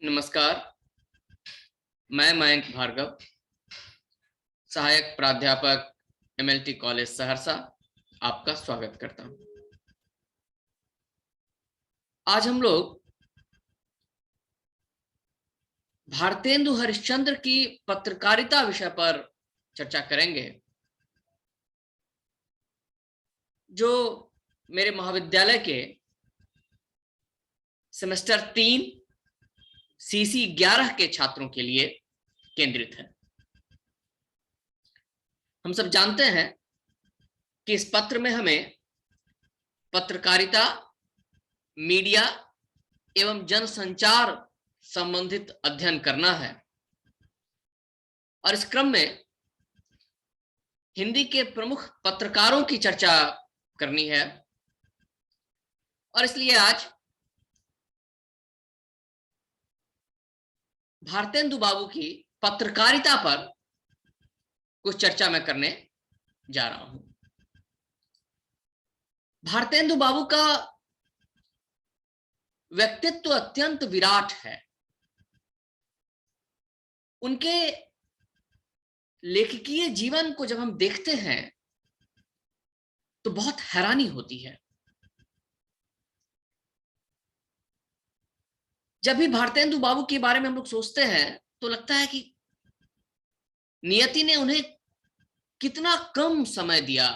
नमस्कार। मैं मयंक भार्गव, सहायक प्राध्यापक एमएलटी कॉलेज सहरसा, आपका स्वागत करता हूं। आज हम लोग भारतेंदु हरिश्चंद्र की पत्रकारिता विषय पर चर्चा करेंगे, जो मेरे महाविद्यालय के सेमेस्टर 3 सीसी 11 के छात्रों के लिए केंद्रित है। हम सब जानते हैं कि इस पत्र में हमें पत्रकारिता, मीडिया एवं जनसंचार संबंधित अध्ययन करना है और इस क्रम में हिंदी के प्रमुख पत्रकारों की चर्चा करनी है। और इसलिए आज भारतेंदु बाबू की पत्रकारिता पर कुछ चर्चा मैं करने जा रहा हूं। भारतेंदु बाबू का व्यक्तित्व अत्यंत विराट है। उनके लेखकीय जीवन को जब हम देखते हैं तो बहुत हैरानी होती है। जब भी भारतेंदु बाबू के बारे में हम लोग सोचते हैं तो लगता है कि नियति ने उन्हें कितना कम समय दिया।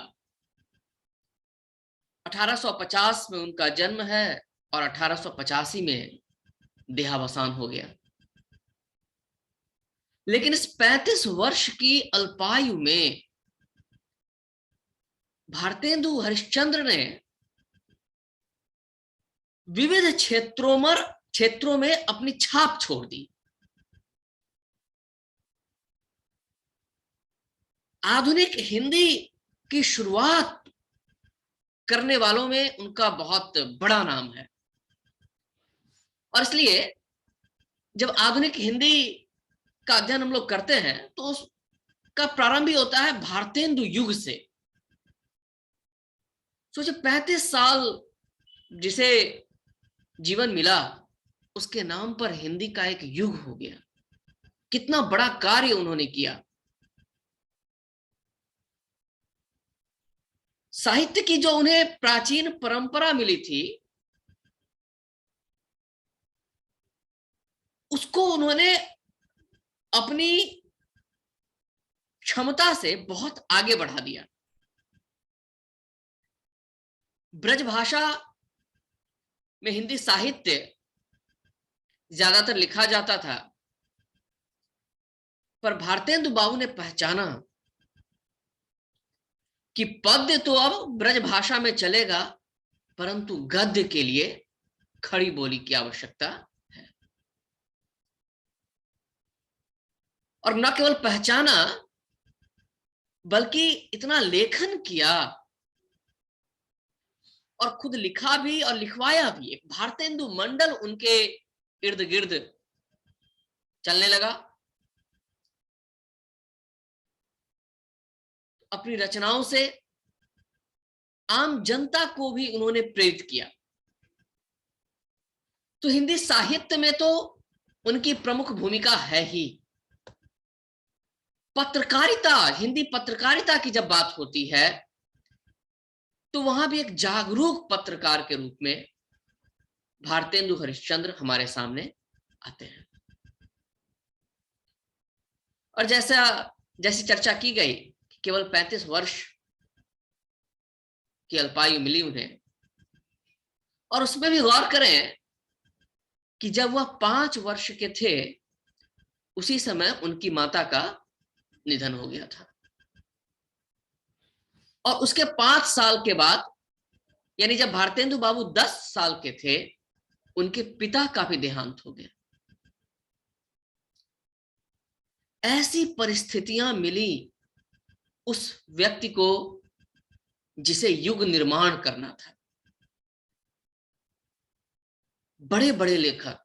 1850 में उनका जन्म है और 1885 में देहावसान हो गया। लेकिन इस 35 वर्ष की अल्पायु में भारतेंदु हरिश्चंद्र ने विविध क्षेत्रों में अपनी छाप छोड़ दी। आधुनिक हिंदी की शुरुआत करने वालों में उनका बहुत बड़ा नाम है और इसलिए जब आधुनिक हिंदी का अध्ययन हम लोग करते हैं तो उसका प्रारंभ ही होता है भारतेंदु युग से। सोचिए, 35 साल जिसे जीवन मिला उसके नाम पर हिंदी का एक युग हो गया। कितना बड़ा कार्य उन्होंने किया। साहित्य की जो उन्हें प्राचीन परंपरा मिली थी उसको उन्होंने अपनी क्षमता से बहुत आगे बढ़ा दिया। ब्रज भाषा में हिंदी साहित्य ज्यादातर लिखा जाता था, पर भारतेंदु बाबू ने पहचाना कि पद्य तो अब ब्रज भाषा में चलेगा, परंतु गद्य के लिए खड़ी बोली की आवश्यकता है। और न केवल पहचाना बल्कि इतना लेखन किया और खुद लिखा भी और लिखवाया भी। एक भारतेंदु मंडल उनके इर्द गिर्द चलने लगा। अपनी रचनाओं से आम जनता को भी उन्होंने प्रेरित किया। तो हिंदी साहित्य में तो उनकी प्रमुख भूमिका है ही। पत्रकारिता, हिंदी पत्रकारिता की जब बात होती है तो वहां भी एक जागरूक पत्रकार के रूप में भारतेंदु हरिश्चंद्र हमारे सामने आते हैं। और जैसी चर्चा की गई, केवल 35 वर्ष की अल्पायु मिली उन्हें, और उसमें भी गौर करें कि जब वह 5 वर्ष के थे उसी समय उनकी माता का निधन हो गया था। और उसके 5 साल के बाद, यानी जब भारतेंदु बाबू 10 साल के थे, उनके पिता का भी देहांत हो गया। ऐसी परिस्थितियां मिली उस व्यक्ति को जिसे युग निर्माण करना था। बड़े बड़े लेखक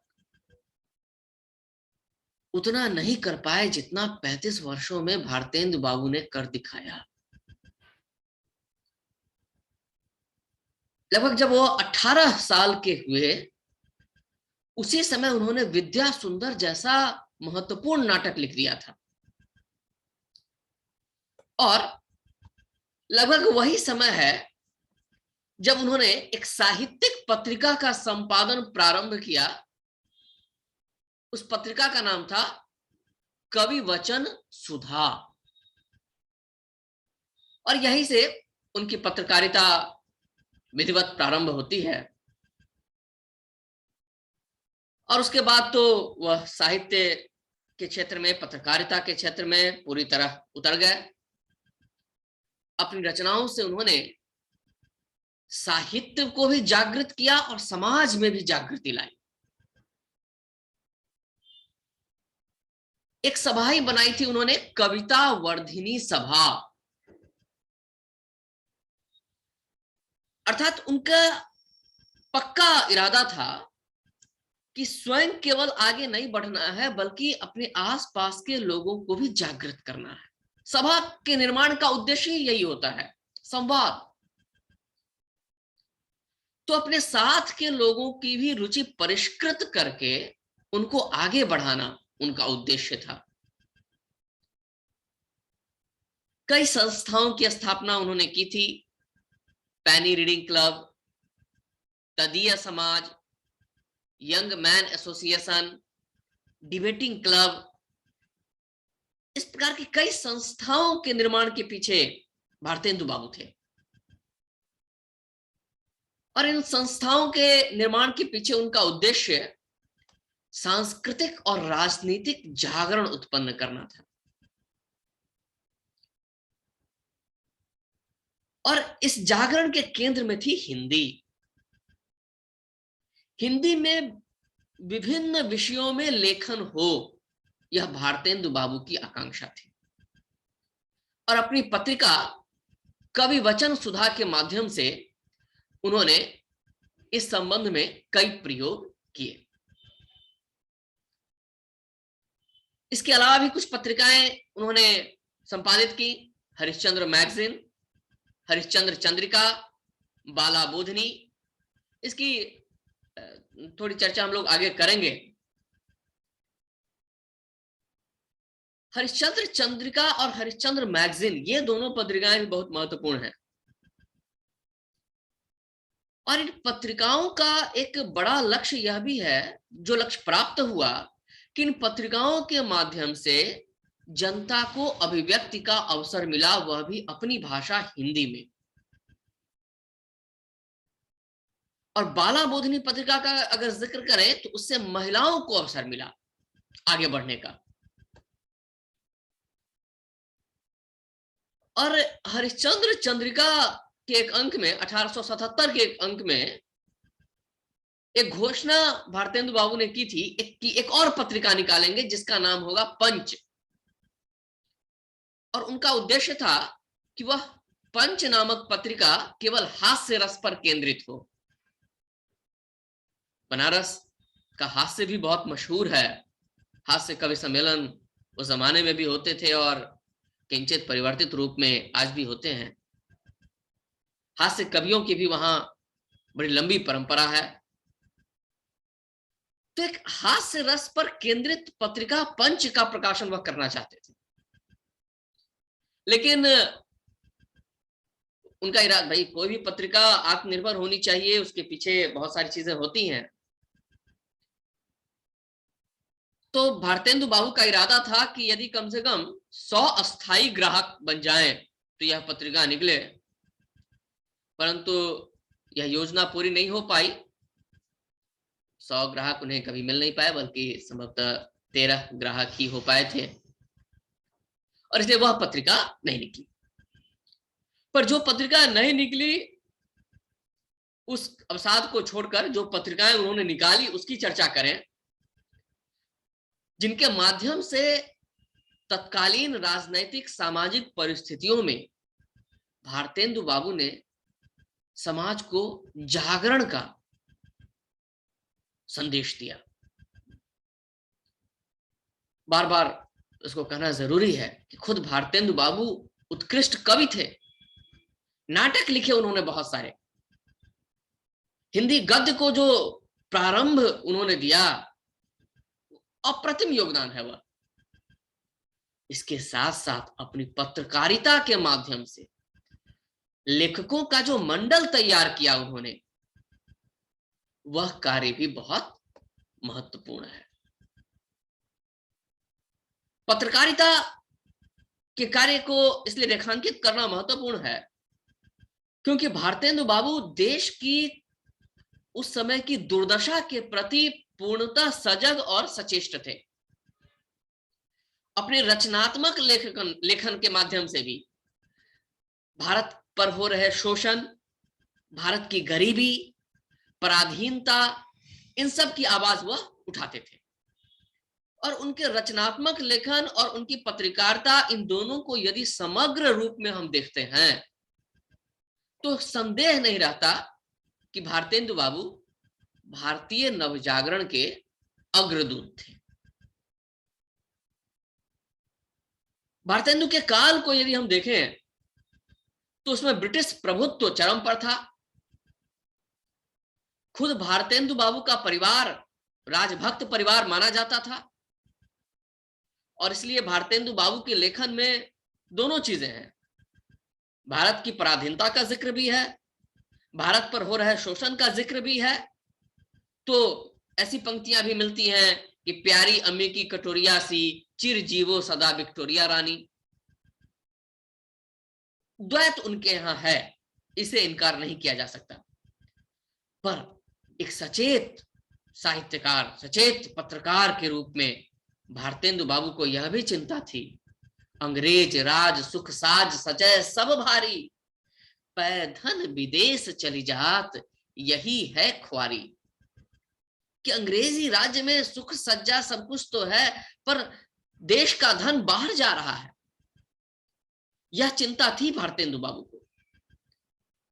उतना नहीं कर पाए जितना 35 वर्षों में भारतेंदु बाबू ने कर दिखाया। लगभग जब वो 18 साल के हुए उसी समय उन्होंने विद्या सुंदर जैसा महत्वपूर्ण नाटक लिख दिया था। और लगभग वही समय है जब उन्होंने एक साहित्यिक पत्रिका का संपादन प्रारंभ किया। उस पत्रिका का नाम था कवि वचन सुधा, और यहीं से उनकी पत्रकारिता विधिवत प्रारंभ होती है। और उसके बाद तो वह साहित्य के क्षेत्र में, पत्रकारिता के क्षेत्र में पूरी तरह उतर गए। अपनी रचनाओं से उन्होंने साहित्य को भी जागृत किया और समाज में भी जागृति लाई। एक सभा ही बनाई थी उन्होंने, कविता वर्धिनी सभा। अर्थात उनका पक्का इरादा था कि स्वयं केवल आगे नहीं बढ़ना है, बल्कि अपने आसपास के लोगों को भी जागृत करना है। सभा के निर्माण का उद्देश्य ही यही होता है, संवाद। तो अपने साथ के लोगों की भी रुचि परिष्कृत करके उनको आगे बढ़ाना उनका उद्देश्य था। कई संस्थाओं की स्थापना उन्होंने की थी। पैनी रीडिंग क्लब, तदीय समाज, young man association, debating club, इस प्रकार की कई संस्थाओं के निर्माण के पीछे भारतेंदु बाबू थे। और इन संस्थाओं के निर्माण के पीछे उनका उद्देश्य सांस्कृतिक और राजनीतिक जागरण उत्पन्न करना था। और इस जागरण के केंद्र में थी हिंदी। हिंदी में विभिन्न विषयों में लेखन हो, यह भारतेंदु बाबू की आकांक्षा थी। और अपनी पत्रिका कवि वचन सुधा के माध्यम से उन्होंने इस संबंध में कई प्रयोग किए। इसके अलावा भी कुछ पत्रिकाएं उन्होंने संपादित की। हरिश्चंद्र मैगजीन, हरिश्चंद्र चंद्रिका, बाला बोधनी। इसकी थोड़ी चर्चा हम लोग आगे करेंगे। हरिश्चंद्र चंद्रिका और हरिश्चंद्र मैगजीन, ये दोनों पत्रिकाएं भी बहुत महत्वपूर्ण हैं। और इन पत्रिकाओं का एक बड़ा लक्ष्य यह भी है, जो लक्ष्य प्राप्त हुआ, कि इन पत्रिकाओं के माध्यम से जनता को अभिव्यक्ति का अवसर मिला, वह भी अपनी भाषा हिंदी में। और बाला बोधनी पत्रिका का अगर जिक्र करें तो उससे महिलाओं को अवसर मिला आगे बढ़ने का। और हरिश्चंद्र चंद्रिका के एक अंक में, 1877 के एक अंक में, एक घोषणा भारतेंदु बाबू ने की थी कि एक और पत्रिका निकालेंगे जिसका नाम होगा पंच। और उनका उद्देश्य था कि वह पंच नामक पत्रिका केवल हास्य रस पर केंद्रित हो। बनारस का हास्य भी बहुत मशहूर है। हास्य कवि सम्मेलन उस जमाने में भी होते थे और किंचित परिवर्तित रूप में आज भी होते हैं। हास्य कवियों की भी वहां बड़ी लंबी परंपरा है। तो एक हास्य रस पर केंद्रित पत्रिका पंच का प्रकाशन वह करना चाहते थे। लेकिन उनका इरादा, भाई कोई भी पत्रिका आत्मनिर्भर होनी चाहिए, उसके पीछे बहुत सारी चीजें होती हैं। तो भारतेंदु बाबू का इरादा था कि यदि कम से कम 100 अस्थायी ग्राहक बन जाएं तो यह पत्रिका निकले। परंतु यह योजना पूरी नहीं हो पाई। 100 ग्राहक उन्हें कभी मिल नहीं पाए, बल्कि संभवतः 13 ग्राहक ही हो पाए थे, और इसलिए वह पत्रिका नहीं निकली। पर जो पत्रिका नहीं निकली, उस अवसाद को छोड़कर जो पत्रिकाएं उन्होंने निकाली उसकी चर्चा करें, जिनके माध्यम से तत्कालीन राजनैतिक सामाजिक परिस्थितियों में भारतेंदु बाबू ने समाज को जागरण का संदेश दिया। बार बार उसको कहना जरूरी है कि खुद भारतेंदु बाबू उत्कृष्ट कवि थे। नाटक लिखे उन्होंने बहुत सारे। हिंदी गद्य को जो प्रारंभ उन्होंने दिया, अप्रतिम योगदान है वह। इसके साथ साथ अपनी पत्रकारिता के माध्यम से लेखकों का जो मंडल तैयार किया उन्होंने, वह कार्य भी बहुत महत्वपूर्ण है। पत्रकारिता के कार्य को इसलिए रेखांकित करना महत्वपूर्ण है क्योंकि भारतेंदु बाबू देश की उस समय की दुर्दशा के प्रति पूर्णतः सजग और सचेष्ट थे। अपने रचनात्मक लेखन के माध्यम से भी भारत पर हो रहे शोषण, भारत की गरीबी, पराधीनता, इन सब की आवाज वह उठाते थे। और उनके रचनात्मक लेखन और उनकी पत्रकारिता, इन दोनों को यदि समग्र रूप में हम देखते हैं तो संदेह नहीं रहता कि भारतेंदु बाबू भारतीय नवजागरण के अग्रदूत थे। भारतेंदु के काल को यदि हम देखें तो उसमें ब्रिटिश प्रभुत्व चरम पर था। खुद भारतेंदु बाबू का परिवार राजभक्त परिवार माना जाता था और इसलिए भारतेंदु बाबू के लेखन में दोनों चीजें हैं। भारत की पराधीनता का जिक्र भी है, भारत पर हो रहे शोषण का जिक्र भी है। तो ऐसी पंक्तियां भी मिलती हैं कि प्यारी अम्मी की कटोरिया सी, चिर जीवो सदा विक्टोरिया रानी। द्वैत उनके यहां है, इसे इनकार नहीं किया जा सकता। पर एक सचेत साहित्यकार, सचेत पत्रकार के रूप में भारतेंदु बाबू को यह भी चिंता थी, अंग्रेज राज सुख साज सजय सब भारी, पै धन विदेश चली जात यही है ख्वारी। कि अंग्रेजी राज्य में सुख सज्जा सब कुछ तो है, पर देश का धन बाहर जा रहा है। यह चिंता थी भारतेंदु बाबू को,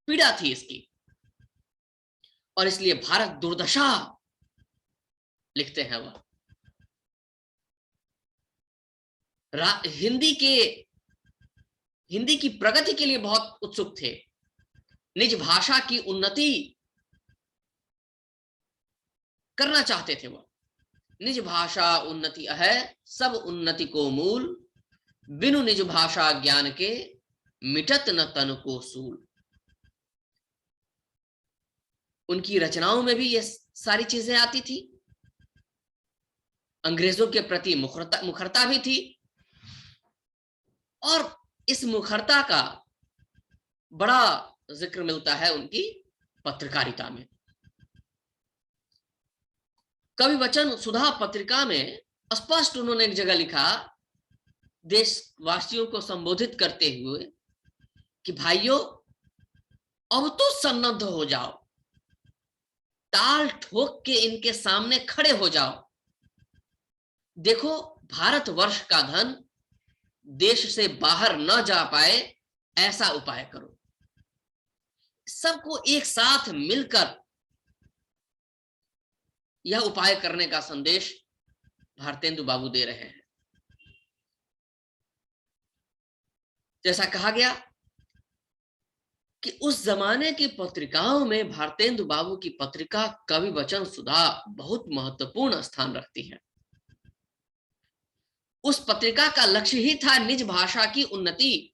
पीड़ा थी इसकी, और इसलिए भारत दुर्दशा लिखते हैं वह। हिंदी की प्रगति के लिए बहुत उत्सुक थे, निज भाषा की उन्नति करना चाहते थे वह। निज भाषा उन्नति है सब उन्नति को मूल, बिनु निज भाषा ज्ञान के मिटत न तन को सूल। उनकी रचनाओं में भी ये सारी चीजें आती थी। अंग्रेजों के प्रति मुखरता भी थी, और इस मुखरता का बड़ा जिक्र मिलता है उनकी पत्रकारिता में। कवि वचन सुधा पत्रिका में स्पष्ट उन्होंने एक जगह लिखा, देशवासियों को संबोधित करते हुए, कि भाइयों अब तो सन्नद्ध हो जाओ, ताल ठोक के इनके सामने खड़े हो जाओ। देखो भारतवर्ष का धन देश से बाहर न जा पाए, ऐसा उपाय करो। सबको एक साथ मिलकर यह उपाय करने का संदेश भारतेंदु बाबू दे रहे हैं। जैसा कहा गया कि उस जमाने की पत्रिकाओं में भारतेंदु बाबू की पत्रिका कवि वचन सुधा बहुत महत्वपूर्ण स्थान रखती है। उस पत्रिका का लक्ष्य ही था निज भाषा की उन्नति।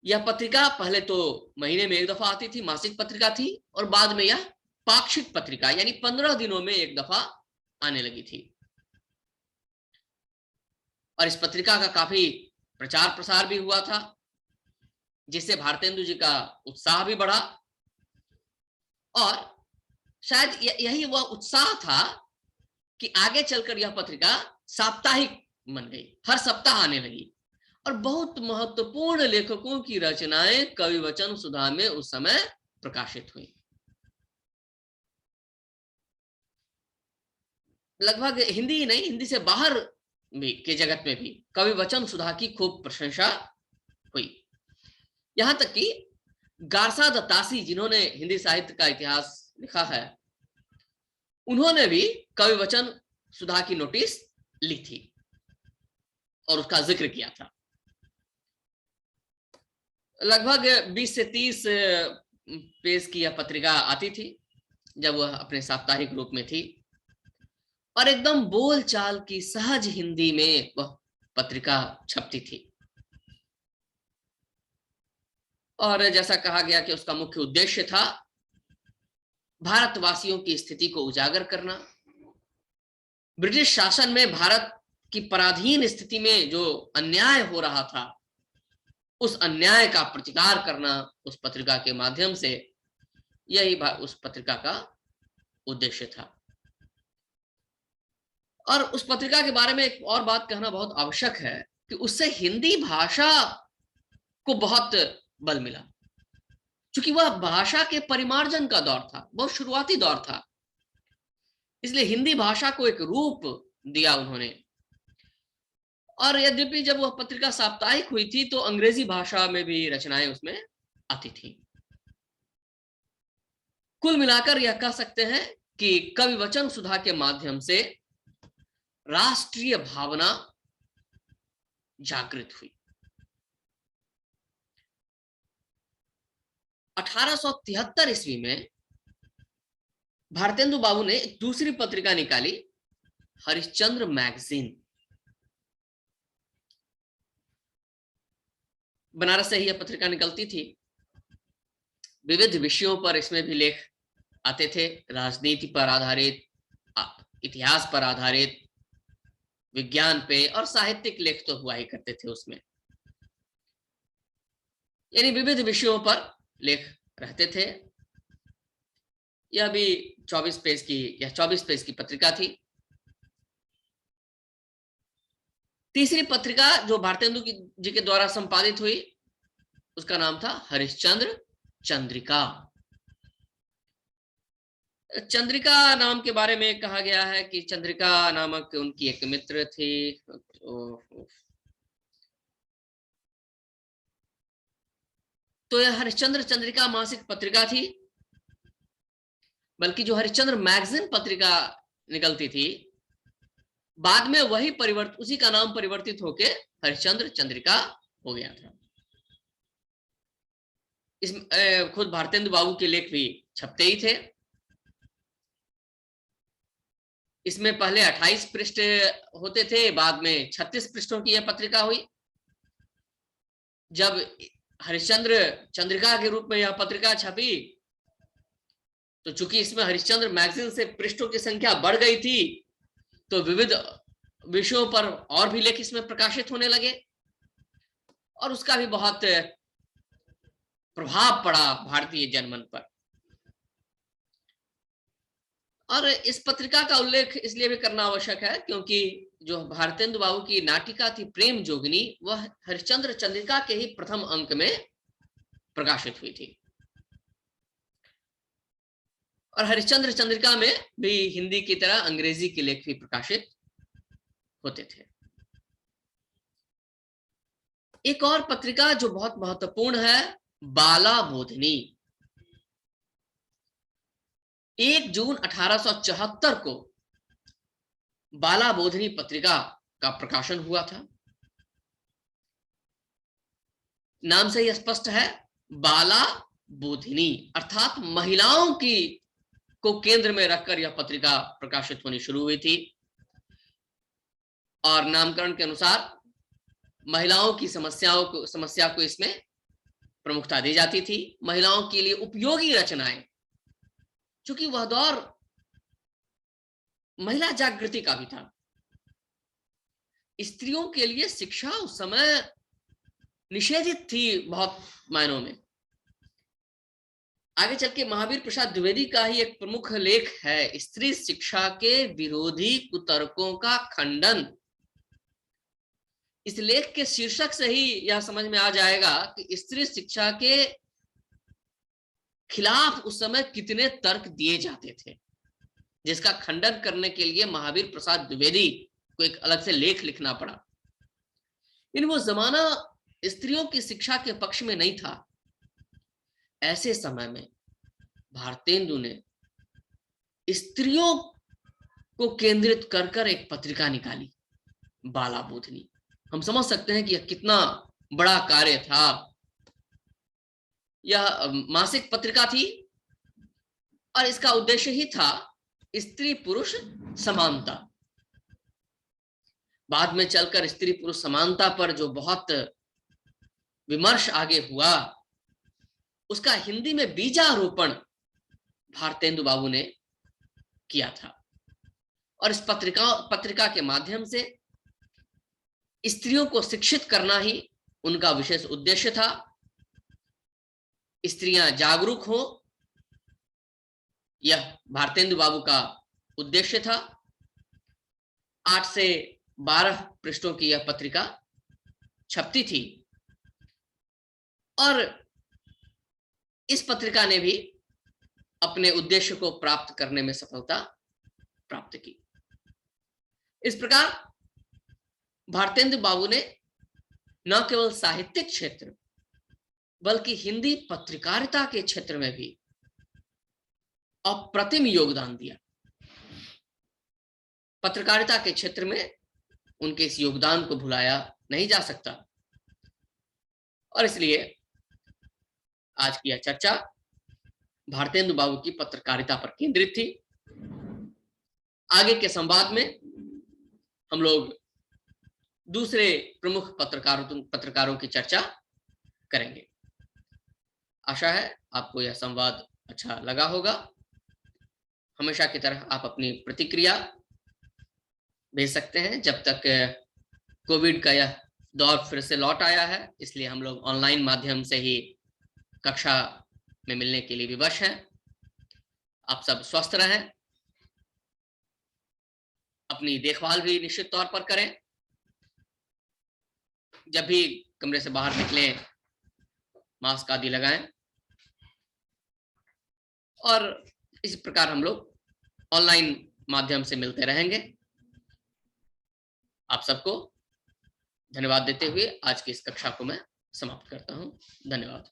यह पत्रिका पहले तो महीने में एक दफा आती थी, मासिक पत्रिका थी, और बाद में यह पाक्षिक पत्रिका यानी 15 दिनों में एक दफा आने लगी थी। और इस पत्रिका का काफी प्रचार प्रसार भी हुआ था, जिससे भारतेंदु जी का उत्साह भी बढ़ा। और शायद यही वह उत्साह था कि आगे चलकर यह पत्रिका साप्ताहिक बन गई, हर सप्ताह आने लगी, और बहुत महत्वपूर्ण लेखकों की रचनाएं कवि वचन सुधा में उस समय प्रकाशित हुई। लगभग हिंदी ही नहीं, हिंदी से बाहर भी के जगत में भी कवि वचन सुधा की खूब प्रशंसा हुई। यहां तक कि गारसा दत्तासी, जिन्होंने हिंदी साहित्य का इतिहास लिखा है, उन्होंने भी कवि वचन सुधा की नोटिस ली थी और उसका जिक्र किया था। लगभग 20 से 30 पेज की यह पत्रिका आती थी जब वह अपने साप्ताहिक रूप में थी, और एकदम बोल चाल की सहज हिंदी में वह पत्रिका छपती थी। और जैसा कहा गया कि उसका मुख्य उद्देश्य था भारतवासियों की स्थिति को उजागर करना, ब्रिटिश शासन में भारत की पराधीन स्थिति में जो अन्याय हो रहा था उस अन्याय का प्रतिकार करना उस पत्रिका के माध्यम से, यही उस पत्रिका का उद्देश्य था। और उस पत्रिका के बारे में एक और बात कहना बहुत आवश्यक है कि उससे हिंदी भाषा को बहुत बल मिला, क्योंकि वह भाषा के परिमार्जन का दौर था, बहुत शुरुआती दौर था, इसलिए हिंदी भाषा को एक रूप दिया उन्होंने। और यद्यपि जब वह पत्रिका साप्ताहिक हुई थी तो अंग्रेजी भाषा में भी रचनाएं उसमें आती थी। कुल मिलाकर यह कह सकते हैं कि कवि वचन सुधा के माध्यम से राष्ट्रीय भावना जागृत हुई। 1873 ईस्वी में भारतेंदु बाबू ने एक दूसरी पत्रिका निकाली, हरिश्चंद्र मैगजीन। बनारस से ही यह पत्रिका निकलती थी। विविध विषयों पर इसमें भी लेख आते थे, राजनीति पर आधारित, इतिहास पर आधारित, विज्ञान पे, और साहित्यिक लेख तो हुआ ही करते थे उसमें, यानी विविध विषयों पर लेख रहते थे। यह भी 24 पेज की पत्रिका थी। तीसरी पत्रिका जो भारतेंदु जी के द्वारा संपादित हुई उसका नाम था हरिश्चंद्र चंद्रिका। चंद्रिका नाम के बारे में कहा गया है कि चंद्रिका नामक उनकी एक मित्र थी। तो यह हरिश्चंद्र चंद्रिका मासिक पत्रिका थी, बल्कि जो हरिश्चंद्र मैगजीन पत्रिका निकलती थी बाद में वही उसी का नाम परिवर्तित होकर हरिश्चंद्र चंद्रिका हो गया था। इस खुद भारतेंदु बाबू के लेख भी छपते ही थे। इसमें पहले 28 पृष्ठ होते थे, बाद में 36 पृष्ठों की यह पत्रिका हुई। जब हरिश्चंद्र चंद्रिका के रूप में यह पत्रिका छपी तो चूंकि इसमें हरिश्चंद्र मैगजीन से पृष्ठों की संख्या बढ़ गई थी तो विविध विषयों पर और भी लेख इसमें प्रकाशित होने लगे और उसका भी बहुत प्रभाव पड़ा भारतीय जनमन पर। और इस पत्रिका का उल्लेख इसलिए भी करना आवश्यक है क्योंकि जो भारतेंदु बाबू की नाटिका थी प्रेम जोगिनी, वह हरिश्चंद्र चंद्रिका के ही प्रथम अंक में प्रकाशित हुई थी। और हरिश्चंद्र चंद्रिका में भी हिंदी की तरह अंग्रेजी के लेख भी प्रकाशित होते थे। एक और पत्रिका जो बहुत महत्वपूर्ण है, बाला बोधनी। 1 जून 1874 को बाला बोधनी पत्रिका का प्रकाशन हुआ था। नाम से ही स्पष्ट है, बाला बोधिनी अर्थात महिलाओं की को केंद्र में रखकर यह पत्रिका प्रकाशित होनी शुरू हुई थी और नामकरण के अनुसार महिलाओं की समस्या को इसमें प्रमुखता दी जाती थी। महिलाओं के लिए उपयोगी रचनाएं, चूंकि वह दौर महिला जागृति का भी था। स्त्रियों के लिए शिक्षा उस समय निषेधित थी बहुत मायनों में। आगे चल के महावीर प्रसाद द्विवेदी का ही एक प्रमुख लेख है, स्त्री शिक्षा के विरोधी कुतर्कों का खंडन। इस लेख के शीर्षक से ही यह समझ में आ जाएगा कि स्त्री शिक्षा के खिलाफ उस समय कितने तर्क दिए जाते थे, जिसका खंडन करने के लिए महावीर प्रसाद द्विवेदी को एक अलग से लेख लिखना पड़ा। इन वो जमाना स्त्रियों की शिक्षा के पक्ष में नहीं था। ऐसे समय में भारतेंदु ने स्त्रियों को केंद्रित कर कर एक पत्रिका निकाली, बाला बोधनी। हम समझ सकते हैं कि यह कितना बड़ा कार्य था। यह मासिक पत्रिका थी और इसका उद्देश्य ही था स्त्री पुरुष समानता। बाद में चलकर स्त्री पुरुष समानता पर जो बहुत विमर्श आगे हुआ, उसका हिंदी में बीजारोपण भारतेंदु बाबू ने किया था और इस पत्रिका के माध्यम से स्त्रियों को शिक्षित करना ही उनका विशेष उद्देश्य था। स्त्रियां जागरूक हो, यह भारतेंदु बाबू का उद्देश्य था। 8 से 12 पृष्ठों की यह पत्रिका छपती थी और इस पत्रिका ने भी अपने उद्देश्य को प्राप्त करने में सफलता प्राप्त की। इस प्रकार भारतेंदु बाबू ने न केवल साहित्यिक क्षेत्र बल्कि हिंदी पत्रकारिता के क्षेत्र में भी अप्रतिम योगदान दिया। पत्रकारिता के क्षेत्र में उनके इस योगदान को भुलाया नहीं जा सकता और इसलिए आज की यह चर्चा भारतेंदु बाबू की पत्रकारिता पर केंद्रित थी। आगे के संवाद में हम लोग दूसरे प्रमुख पत्रकारों की चर्चा करेंगे। आशा है आपको यह संवाद अच्छा लगा होगा। हमेशा की तरह आप अपनी प्रतिक्रिया भेज सकते हैं। जब तक कोविड का यह दौर फिर से लौट आया है, इसलिए हम लोग ऑनलाइन माध्यम से ही कक्षा में मिलने के लिए विवश हैं। आप सब स्वस्थ रहें, अपनी देखभाल भी निश्चित तौर पर करें। जब भी कमरे से बाहर निकलें मास्क आदि लगाएं और इस प्रकार हम लोग ऑनलाइन माध्यम से मिलते रहेंगे। आप सबको धन्यवाद देते हुए आज की इस कक्षा को मैं समाप्त करता हूं। धन्यवाद।